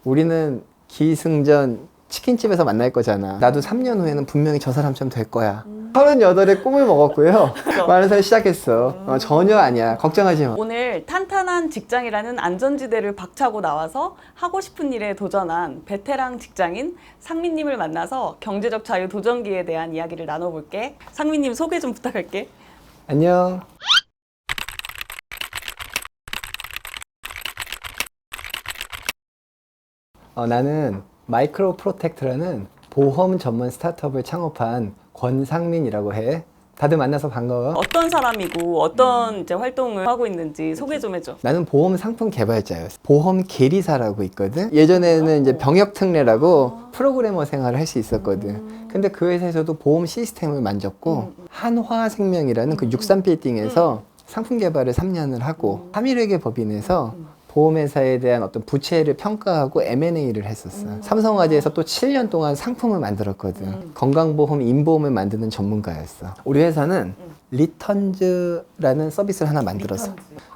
우리는 기승전 치킨집에서 만날 거잖아. 나도 3년 후에는 분명히 저 사람처럼 될 거야. 38에 꿈을 먹었고요. 많은 사람 시작했어. 전혀 아니야. 걱정하지 마. 오늘 탄탄한 직장이라는 안전지대를 박차고 나와서 하고 싶은 일에 도전한 베테랑 직장인 상민님을 만나서 경제적 자유 도전기에 대한 이야기를 나눠볼게. 상민님 소개 좀 부탁할게. 안녕. 나는 마이크로 프로텍트라는 보험 전문 스타트업을 창업한 권상민이라고 해. 다들 만나서 반가워. 어떤 사람이고 어떤 이제 활동을 하고 있는지 소개 좀 해줘. 나는 보험 상품 개발자였어. 보험 계리사라고 있거든. 예전에는 이제 병역 특례라고 프로그래머 생활을 할 수 있었거든. 근데 그 회사에서도 보험 시스템을 만졌고 한화생명이라는 그 63빌딩에서 상품 개발을 3년을 하고 하미르에게 법인에서 보험회사에 대한 어떤 부채를 평가하고 M&A를 했었어. 삼성화재에서 또 7년 동안 상품을 만들었거든. 건강보험, 인보험을 만드는 전문가였어. 우리 회사는 리턴즈라는 서비스를 하나 만들었어.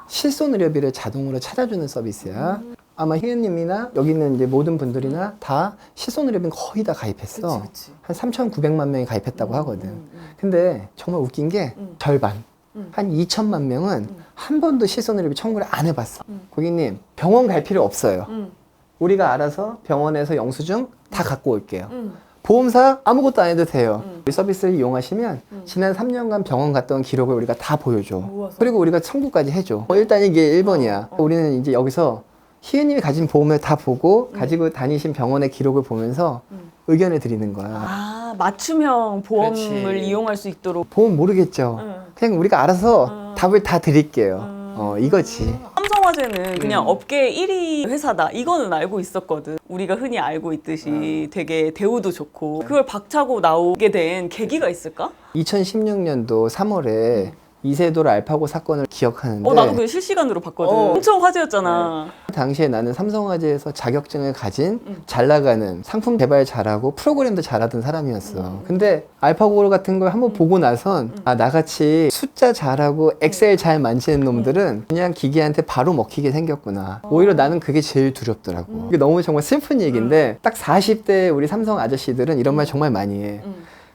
실손의료비를 자동으로 찾아주는 서비스야. 아마 희은님이나 여기 있는 이제 모든 분들이나 다 실손의료비는 거의 다 가입했어. 그치. 한 3,900만 명이 가입했다고 하거든. 근데 정말 웃긴 게 절반. 한 2천만 명은 한 번도 실손의료비 청구를 안 해봤어. 고객님, 병원 갈 필요 없어요. 우리가 알아서 병원에서 영수증 다 갖고 올게요. 보험사 아무것도 안 해도 돼요. 우리 서비스를 이용하시면 지난 3년간 병원 갔다 온 기록을 우리가 다 보여줘. 그리고 우리가 청구까지 해줘. 일단 이게 1번이야. 우리는 이제 여기서 희은님이 가진 보험을 다 보고 가지고 다니신 병원의 기록을 보면서 의견을 드리는 거야. 아, 맞춤형 보험을 그렇지. 이용할 수 있도록. 보험 모르겠죠? 그냥 우리가 알아서 답을 다 드릴게요. 이거지. 삼성화재는 그냥 업계 1위 회사다. 이거는 알고 있었거든. 우리가 흔히 알고 있듯이 되게 대우도 좋고. 그걸 박차고 나오게 된 계기가 있을까? 2016년도 3월에 이세돌 알파고 사건을 기억하는데 나도 그 실시간으로 봤거든. 엄청 화제였잖아. 당시에 나는 삼성화재에서 자격증을 가진 잘 나가는 상품 개발 잘하고 프로그램도 잘하던 사람이었어. 근데 알파고 같은 걸 한번 보고 나선 나같이 숫자 잘하고 엑셀 잘 만지는 놈들은 그냥 기계한테 바로 먹히게 생겼구나. 오히려 나는 그게 제일 두렵더라고. 이게 너무 정말 슬픈 얘기인데 딱 40대 우리 삼성 아저씨들은 이런 말 정말 많이 해.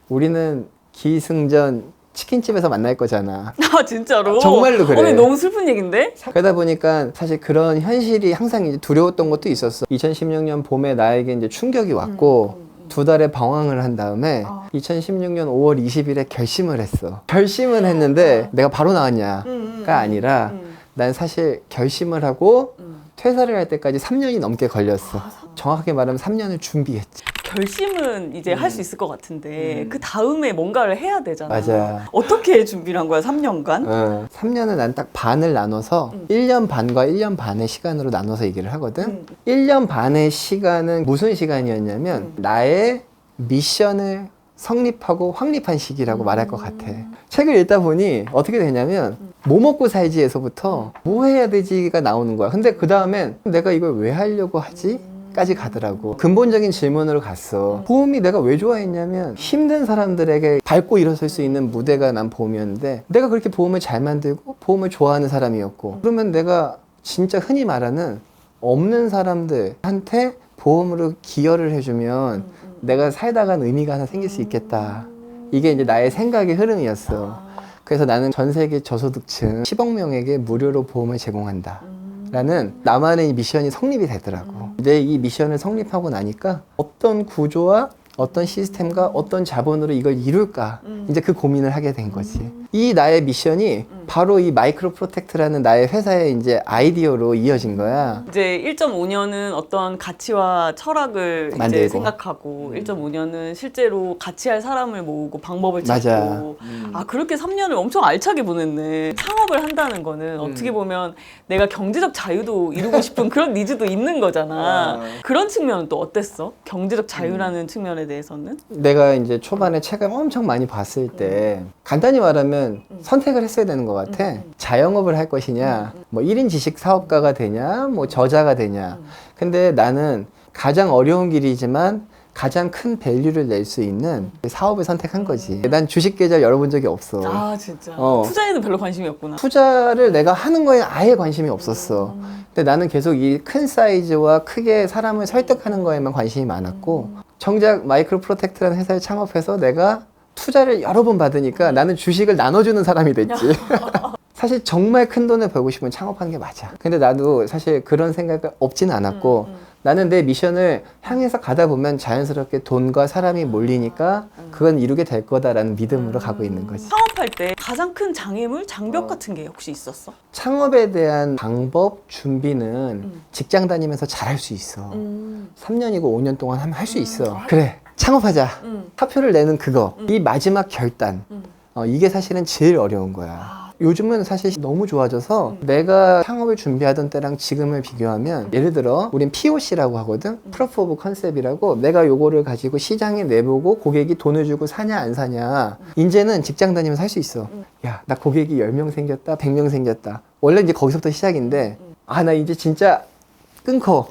우리는 기승전 치킨집에서 만날 거잖아. 아, 진짜로? 정말로 그래. 너무 슬픈 얘긴데? 그러다 보니까 사실 그런 현실이 항상 이제 두려웠던 것도 있었어. 2016년 봄에 나에게 이제 충격이 왔고 2달의 방황을 한 다음에 2016년 5월 20일에 결심을 했어. 결심은 했는데 내가 바로 나왔냐가 아니라 난 사실 결심을 하고 퇴사를 할 때까지 3년이 넘게 걸렸어. 정확하게 말하면 3년을 준비했지. 결심은 이제 할 수 있을 것 같은데 그 다음에 뭔가를 해야 되잖아. 맞아. 어떻게 준비를 한 거야, 3년간? 3년은 난 딱 반을 나눠서 1년 반과 1년 반의 시간으로 나눠서 얘기를 하거든. 1년 반의 시간은 무슨 시간이었냐면 나의 미션을 성립하고 확립한 시기라고 말할 것 같아. 책을 읽다 보니 어떻게 되냐면 뭐 먹고 살지에서부터 뭐 해야 되지가 나오는 거야. 근데 그 다음엔 내가 이걸 왜 하려고 하지? 까지 가더라고. 근본적인 질문으로 갔어. 보험이 내가 왜 좋아했냐면 힘든 사람들에게 밟고 일어설 수 있는 무대가 난 보험이었는데 내가 그렇게 보험을 잘 만들고 보험을 좋아하는 사람이었고 그러면 내가 진짜 흔히 말하는 없는 사람들한테 보험으로 기여를 해주면 내가 살다간 의미가 하나 생길 수 있겠다. 이게 이제 나의 생각의 흐름이었어. 그래서 나는 전 세계 저소득층 10억 명에게 무료로 보험을 제공한다. 라는 나만의 미션이 성립이 되더라고. 내 이 미션을 성립하고 나니까 어떤 구조와 어떤 시스템과 어떤 자본으로 이걸 이룰까 이제 그 고민을 하게 된 거지. 이 나의 미션이 바로 이 마이크로 프로텍트라는 나의 회사의 이제 아이디어로 이어진 거야. 이제 1.5년은 어떤 가치와 철학을 이제 만들고. 생각하고 1.5년은 실제로 같이 할 사람을 모으고 방법을 맞아. 찾고 그렇게 3년을 엄청 알차게 보냈네. 창업을 한다는 거는 어떻게 보면 내가 경제적 자유도 이루고 싶은 그런 니즈도 있는 거잖아. 그런 측면은 또 어땠어? 경제적 자유라는 측면에 대해서는? 내가 이제 초반에 책을 엄청 많이 봤을 때 간단히 말하면 선택을 했어야 되는 것 같아. 자영업을 할 것이냐, 뭐 1인 지식 사업가가 되냐, 뭐 저자가 되냐. 근데 나는 가장 어려운 길이지만 가장 큰 밸류를 낼 수 있는 사업을 선택한 거지. 난 주식 계좌 열어본 적이 없어. 아 진짜. 어. 투자에는 별로 관심이 없구나. 투자를 내가 하는 거에 아예 관심이 없었어. 근데 나는 계속 이 큰 사이즈와 크게 사람을 설득하는 거에만 관심이 많았고, 정작 마이크로 프로텍트라는 회사를 창업해서 내가 투자를 여러 번 받으니까 나는 주식을 나눠주는 사람이 됐지. 사실 정말 큰 돈을 벌고 싶으면 창업하는 게 맞아. 근데 나도 사실 그런 생각이 없진 않았고, 나는 내 미션을 향해서 가다 보면 자연스럽게 돈과 사람이 몰리니까 그건 이루게 될 거다라는 믿음으로 가고 있는 거지. 창업할 때 가장 큰 장애물, 장벽 같은 게 혹시 있었어? 창업에 대한 방법, 준비는 직장 다니면서 잘할 수 있어. 3년이고 5년 동안 하면 할 수 있어. 그래, 창업하자. 사표를 내는 그거. 이 마지막 결단. 이게 사실은 제일 어려운 거야. 요즘은 사실 너무 좋아져서 내가 창업을 준비하던 때랑 지금을 비교하면, 예를 들어 우린 POC라고 하거든. 프로프 오브 컨셉이라고, 내가 요거를 가지고 시장에 내보고 고객이 돈을 주고 사냐 안 사냐. 이제는 직장 다니면서 할 수 있어. 야, 나 고객이 10명 생겼다, 100명 생겼다. 원래 이제 거기서부터 시작인데, 아, 나 이제 진짜 끊고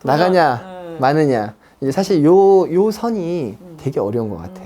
나가냐 마느냐. 이제 사실 요 선이 되게 어려운 것 같아.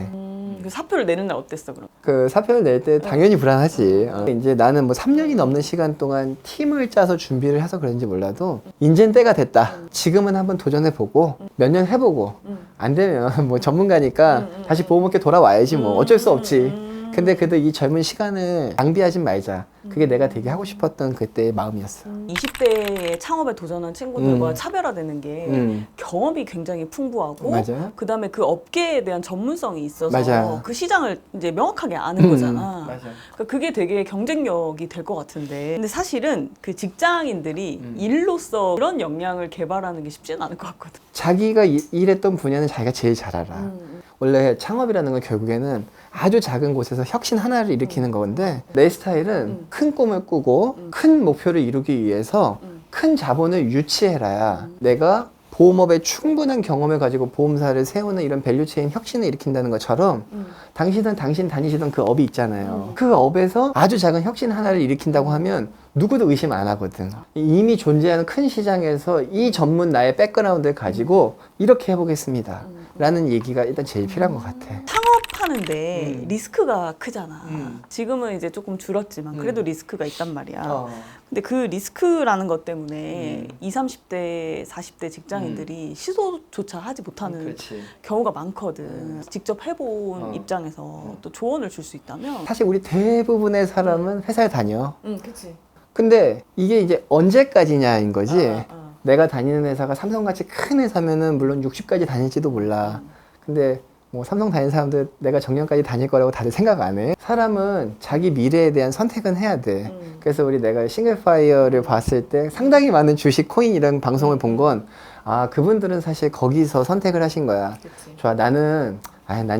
그 사표를 내는 날 어땠어 그럼? 그 사표를 낼 때 당연히 불안하지. 이제 나는 뭐 3년이 넘는 시간 동안 팀을 짜서 준비를 해서 그런지 몰라도, 이젠 때가 됐다. 지금은 한번 도전해보고 몇 년 해보고 안 되면 뭐 전문가니까 다시 보험업계 돌아와야지 뭐. 어쩔 수 없지. 근데 그래도 이 젊은 시간을 낭비하지 말자. 그게 내가 되게 하고 싶었던 그때의 마음이었어. 20대에 창업에 도전한 친구들과 차별화되는 게 경험이 굉장히 풍부하고, 맞아요. 그다음에 그 업계에 대한 전문성이 있어서 맞아요. 그 시장을 이제 명확하게 아는 거잖아. 맞아요. 그러니까 그게 되게 경쟁력이 될 것 같은데, 근데 사실은 그 직장인들이 일로서 그런 역량을 개발하는 게 쉽지는 않을 것 같거든. 자기가 일했던 분야는 자기가 제일 잘 알아. 원래 창업이라는 건 결국에는 아주 작은 곳에서 혁신 하나를 일으키는 건데, 내 스타일은 큰 꿈을 꾸고 큰 목표를 이루기 위해서 큰 자본을 유치해라야 내가 보험업에 충분한 경험을 가지고 보험사를 세우는 이런 밸류체인 혁신을 일으킨다는 것처럼, 당신은 당신 다니시던 그 업이 있잖아요. 그 업에서 아주 작은 혁신 하나를 일으킨다고 하면 누구도 의심 안 하거든. 이미 존재하는 큰 시장에서 이 전문 나의 백그라운드를 가지고 이렇게 해보겠습니다 라는 얘기가 일단 제일 필요한 것 같아. 창업하는데 리스크가 크잖아. 지금은 이제 조금 줄었지만 그래도 리스크가 있단 말이야. 근데 그 리스크라는 것 때문에 20, 30대, 40대 직장인들이 시도조차 하지 못하는 그렇지. 경우가 많거든. 직접 해본 입장에서 또 조언을 줄 수 있다면. 사실 우리 대부분의 사람은 회사에 다녀. 그치. 근데 이게 이제 언제까지냐인 거지. 내가 다니는 회사가 삼성같이 큰 회사면은 물론 60까지 다닐지도 몰라. 근데 뭐 삼성 다니는 사람들 내가 정년까지 다닐 거라고 다들 생각 안 해. 사람은 자기 미래에 대한 선택은 해야 돼. 그래서 내가 싱글파이어를 봤을 때 상당히 많은 주식, 코인 이런 방송을 본 건, 아, 그분들은 사실 거기서 선택을 하신 거야. 그치. 좋아, 난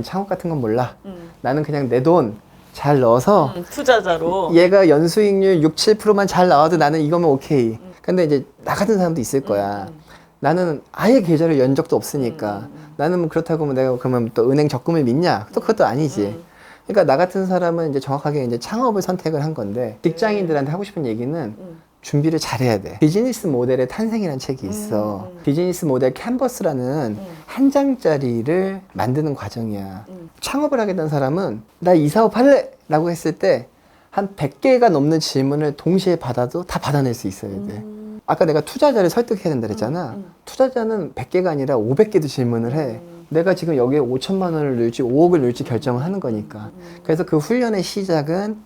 창업 같은 건 몰라. 나는 그냥 내 돈 잘 넣어서 투자자로. 얘가 연수익률 6, 7%만 잘 나와도 나는 이거면 오케이. 근데 이제 나 같은 사람도 있을 거야. 나는 아예 계좌를 연 적도 없으니까. 나는 뭐 그렇다고 뭐 내가 그러면 또 은행 적금을 믿냐? 또 그것도 아니지. 그러니까 나 같은 사람은 이제 정확하게 이제 창업을 선택을 한 건데, 직장인들한테 하고 싶은 얘기는 준비를 잘해야 돼. 비즈니스 모델의 탄생이라는 책이 있어. 비즈니스 모델 캔버스라는 한 장짜리를 만드는 과정이야. 창업을 하게 된 사람은 나 이 사업 할래! 라고 했을 때 한 100개가 넘는 질문을 동시에 받아도 다 받아낼 수 있어야 돼. 아까 내가 투자자를 설득해야 된다 그랬잖아. 투자자는 100개가 아니라 500개도 질문을 해. 내가 지금 여기에 5천만 원을 넣을지 5억을 넣을지 결정을 하는 거니까. 그래서 그 훈련의 시작은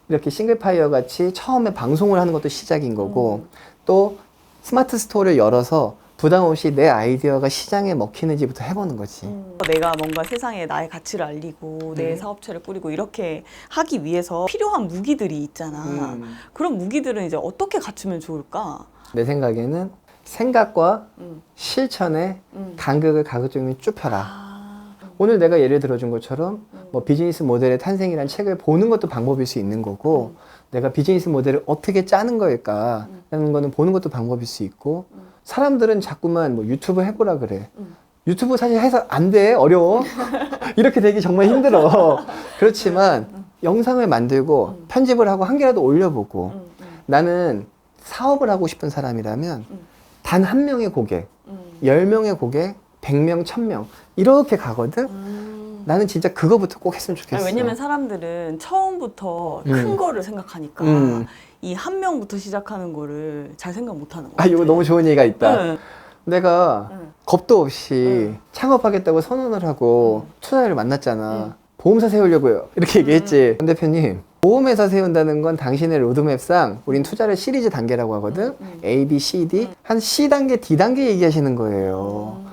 이렇게 싱글파이어 같이 처음에 방송을 하는 것도 시작인 거고, 또 스마트 스토어를 열어서 부담 없이 내 아이디어가 시장에 먹히는지부터 해보는 거지. 내가 뭔가 세상에 나의 가치를 알리고 내 사업체를 꾸리고 이렇게 하기 위해서 필요한 무기들이 있잖아. 그런 무기들은 이제 어떻게 갖추면 좋을까? 내 생각에는 생각과 실천의 간극을 가급적이면 쭉 펴라. 오늘 내가 예를 들어준 것처럼 뭐 비즈니스 모델의 탄생이라는 책을 보는 것도 방법일 수 있는 거고, 내가 비즈니스 모델을 어떻게 짜는 거일까 라는 거는 보는 것도 방법일 수 있고, 사람들은 자꾸만 뭐 유튜브 해보라 그래. 유튜브 사실 해서 안 돼. 어려워. 이렇게 되기 정말 힘들어. 그렇지만 영상을 만들고 편집을 하고 한 개라도 올려보고, 나는 사업을 하고 싶은 사람이라면 단 한 명의 고객, 10명의 고객, 100명, 1000명 이렇게 가거든. 나는 진짜 그거부터 꼭 했으면 좋겠어. 왜냐면 사람들은 처음부터 큰 거를 생각하니까 이 한 명부터 시작하는 거를 잘 생각 못 하는 거야. 아, 이거 너무 좋은 얘기가 있다. 네. 내가 응. 겁도 없이 창업하겠다고 선언을 하고 투자자를 만났잖아. 보험사 세우려고요. 이렇게 얘기했지. 권 대표님, 보험회사 세운다는 건 당신의 로드맵상 우린 투자를 시리즈 단계라고 하거든. A, B, C, D. 한 C 단계, D 단계 얘기하시는 거예요.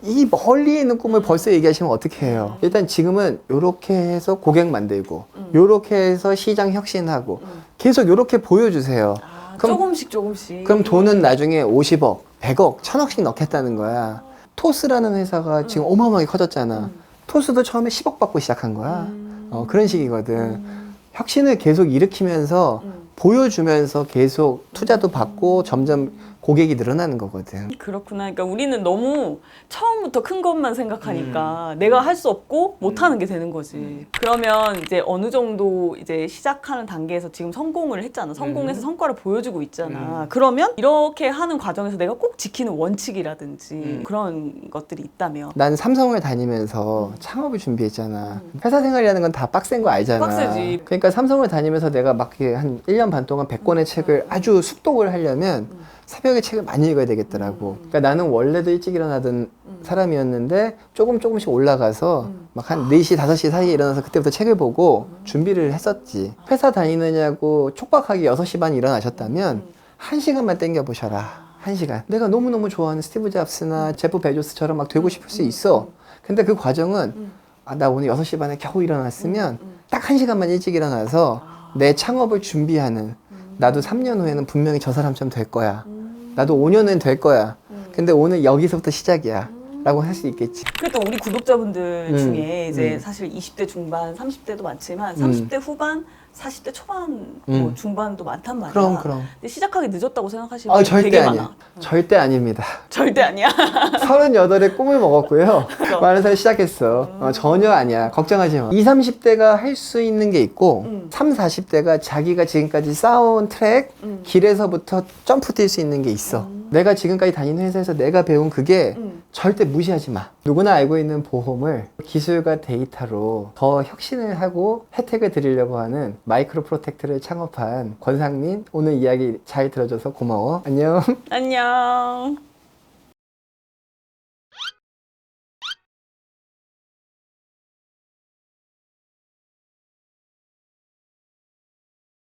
이 멀리 있는 꿈을 벌써 얘기하시면 어떻게 해요? 일단 지금은 요렇게 해서 고객 만들고 요렇게 해서 시장 혁신하고 계속 요렇게 보여주세요. 아, 그럼- 조금씩. 그럼 돈은 나중에 50억, 100억, 1000억씩 넣겠다는 거야. 토스라는 회사가 지금 어마어마하게 커졌잖아. 토스도 처음에 10억 받고 시작한 거야. 그런 식이거든. 혁신을 계속 일으키면서 보여주면서 계속 투자도 받고 점점 고객이 늘어나는 거거든. 그렇구나. 그러니까 우리는 너무 처음부터 큰 것만 생각하니까 내가 할 수 없고 못 하는 게 되는 거지. 그러면 이제 어느 정도 이제 시작하는 단계에서 지금 성공을 했잖아. 성공해서 성과를 보여주고 있잖아. 그러면 이렇게 하는 과정에서 내가 꼭 지키는 원칙이라든지 그런 것들이 있다면. 난 삼성을 다니면서 창업을 준비했잖아. 회사 생활이라는 건 다 빡센 거 알잖아. 빡세지. 그러니까 삼성을 다니면서 내가 막 이렇게 한 1년 반 동안 100권의 책을 아주 숙독을 하려면 새벽에 책을 많이 읽어야 되겠더라고. 그러니까 나는 원래도 일찍 일어나던 사람이었는데 조금씩 올라가서 막 한 4시, 5시 사이에 일어나서 그때부터 책을 보고 준비를 했었지. 회사 다니느냐고 촉박하게 6시 반에 일어나셨다면 1시간만 땡겨보셔라. 1시간. 내가 너무너무 좋아하는 스티브 잡스나 제프 베조스처럼 막 되고 싶을 수 있어. 근데 그 과정은 아, 나 오늘 6시 반에 겨우 일어났으면 딱 1시간만 일찍 일어나서 내 창업을 준비하는 나도 3년 후에는 분명히 저 사람처럼 될 거야. 나도 5년 후엔 될 거야. 근데 오늘 여기서부터 시작이야. 라고 할 수 있겠지. 그래도 우리 구독자분들 중에 이제 사실 20대 중반, 30대도 많지만 30대 후반, 40대 초반, 뭐 중반도 많단 말이야. 그럼. 근데 시작하기 늦었다고 생각하시는 아, 분들 절대 되게 아니야. 많아. 절대 아닙니다. 절대 아니야. 38에 꿈을 먹었고요. 많은 사람이 시작했어. 전혀 아니야. 걱정하지 마. 20, 30대가 할 수 있는 게 있고, 30, 40대가 자기가 지금까지 쌓아온 트랙, 길에서부터 점프 뛸 수 있는 게 있어. 내가 지금까지 다니는 회사에서 내가 배운 그게 절대 무시하지 마. 누구나 알고 있는 보험을 기술과 데이터로 더 혁신을 하고 혜택을 드리려고 하는 마이크로 프로텍트를 창업한 권상민, 오늘 이야기 잘 들어줘서 고마워. 안녕. 안녕.